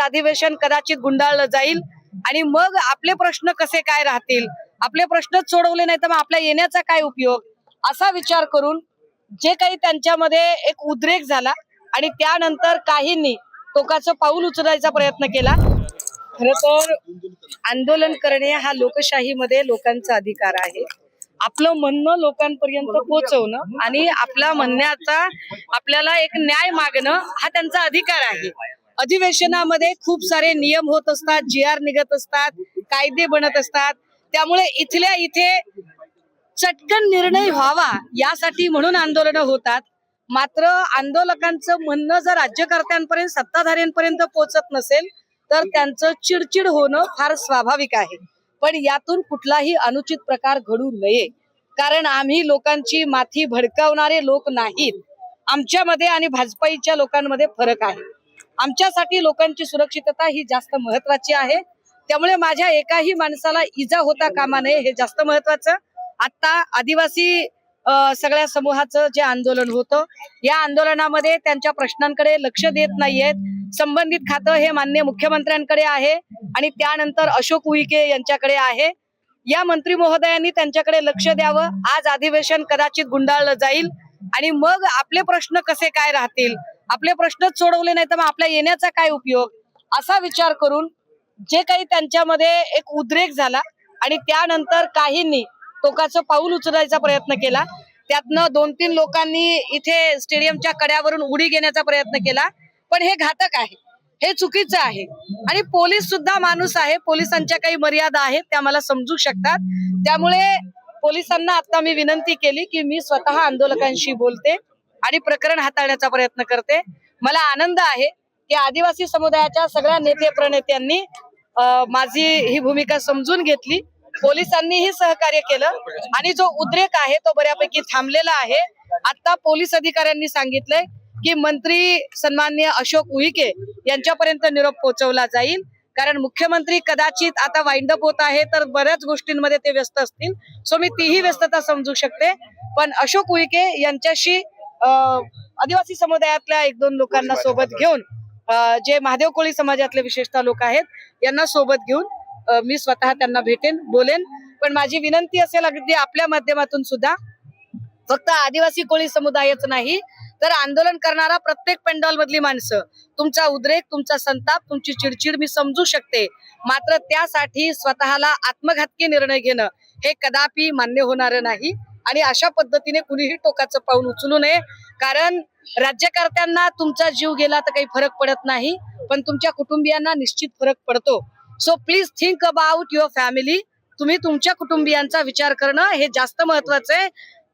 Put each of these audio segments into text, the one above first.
अधिवेशन कदाचित गुंडाळलं जाईल आणि मग आपले प्रश्न कसे काय राहतील, आपले प्रश्नच सोडवले नाही तर मग आपल्या येण्याचा काय उपयोग, असा विचार करून जे काही त्यांच्यामध्ये एक उद्रेक झाला आणि त्यानंतर काहींनी टोकाचं पाऊल उचलायचा प्रयत्न केला. खरं तर आंदोलन करणे हा लोकशाहीमध्ये लोकांचा अधिकार आहे. आपलं म्हणणं लोकांपर्यंत पोहोचवणं आणि आपला म्हणण्याचा आपल्याला एक न्याय मागणं हा त्यांचा अधिकार आहे. अधिवेशनामध्ये खूप सारे नियम होत असतात, GR निघत असतात, कायदे बनत असतात. त्यामुळे इथल्या इथे चटकन निर्णय व्हावा यासाठी म्हणून आंदोलनं होतात. मात्र आंदोलकांचं म्हणणं जर राज्यकर्त्यांपर्यंत, सत्ताधाऱ्यांपर्यंत पोहोचत नसेल तर त्यांचं चिडचिड होणं फार स्वाभाविक आहे. पण यातून कुठलाही अनुचित प्रकार घडू नये, कारण आम्ही लोकांची माथी भडकावणारे लोक नाहीत. आमच्यामध्ये आणि भाजपाईच्या लोकांमध्ये फरक आहे. आमच्यासाठी लोकांची सुरक्षितता ही जास्त महत्वाची आहे. त्यामुळे माझ्या एकाही माणसाला इजा होता कामा नये हे जास्त महत्वाचं. आता आदिवासी सगळ्या समूहाचं जे आंदोलन होतं, या आंदोलनामध्ये त्यांच्या प्रश्नांकडे लक्ष देत नाहीयेत. संबंधित खातं हे माननीय मुख्यमंत्र्यांकडे आहे आणि त्यानंतर अशोक उईके यांच्याकडे आहे. या मंत्री महोदयांनी त्यांच्याकडे लक्ष द्यावं. आज अधिवेशन कदाचित गुंडाळलं जाईल आणि मग आपले प्रश्न कसे काय राहतील, आपले प्रश्नच सोडवले नाही तर मग आपल्या येण्याचा काय उपयोग, असा विचार करून जे काही त्यांच्यामध्ये एक उद्रेक झाला आणि त्यानंतर काहींनी टोकाचं पाऊल उचलायचा प्रयत्न केला. त्यातनं 2-3 लोकांनी इथे स्टेडियमच्या कड्यावरून उडी घेण्याचा प्रयत्न केला. पण हे घातक आहे, हे चुकीचं आहे आणि पोलीस सुद्धा माणूस आहे. पोलिसांच्या काही मर्यादा आहेत, त्या मला समजू शकतात. त्यामुळे पोलिसांना आता मी विनंती केली की मी स्वतः आंदोलकांशी बोलते आणि प्रकरण हाताळण्याचा प्रयत्न करते. मला आनंद आहे की आदिवासी समुदायाच्या सगळ्या नेते प्रणेत्यांनी माझी ही भूमिका समजून घेतली. पोलिसांनीही सहकार्य केलं आणि जो उद्रेक आहे तो बऱ्यापैकी थांबलेला आहे. आता पोलीस अधिकाऱ्यांनी सांगितलंय की मंत्री सन्माननीय अशोक उईके यांच्यापर्यंत निरोप पोहोचवला जाईल, कारण मुख्यमंत्री कदाचित आता वाइंड अप होत आहे तर बऱ्याच गोष्टींमध्ये ते व्यस्त असतील. सो मी तीही व्यस्तता समजू शकते. पण अशोक उईके यांच्याशी आदिवासी समुदायातल्या 1-2 लोकांना सोबत घेऊन, जे महादेव कोळी समाजातले विशेषतः लोक आहेत यांना सोबत घेऊन मी स्वतः त्यांना भेटेन, बोलेन. पण माझी विनंती असेल अगदी आपल्या माध्यमातून सुद्धा, फक्त आदिवासी कोळी समुदायच नाही तर आंदोलन करणारा प्रत्येक पेंडॉल मधली माणसं, तुमचा उद्रेक, तुमचा संताप, तुमची चिडचिड मी समजू शकते. मात्र त्यासाठी स्वतःला आत्मघातकी निर्णय घेणं हे कदापि मान्य होणार नाही आणि अशा पद्धतीने कुणीही टोकाचं पाऊल उचलू नये. कारण राज्यकर्त्यांना तुमचा जीव गेला तर काही फरक पडत नाही, पण तुमच्या कुटुंबियांना निश्चित फरक पडतो. So please think about your family. तुम्ही तुमच्या कुटुंबियांचा विचार करणं हे जास्त महत्वाचं आहे.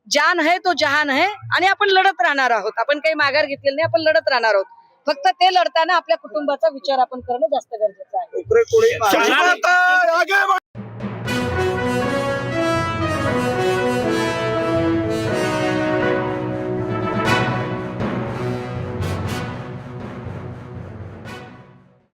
जान है तो जहान है आणि आपण लढत राहणार आहोत. आपण काही माघार घेतलेली नाही, आपण लढत राहणार आहोत. फक्त ते लढताना आपल्या कुटुंबाचा विचार आपण करणं जास्त गरजेचं आहे.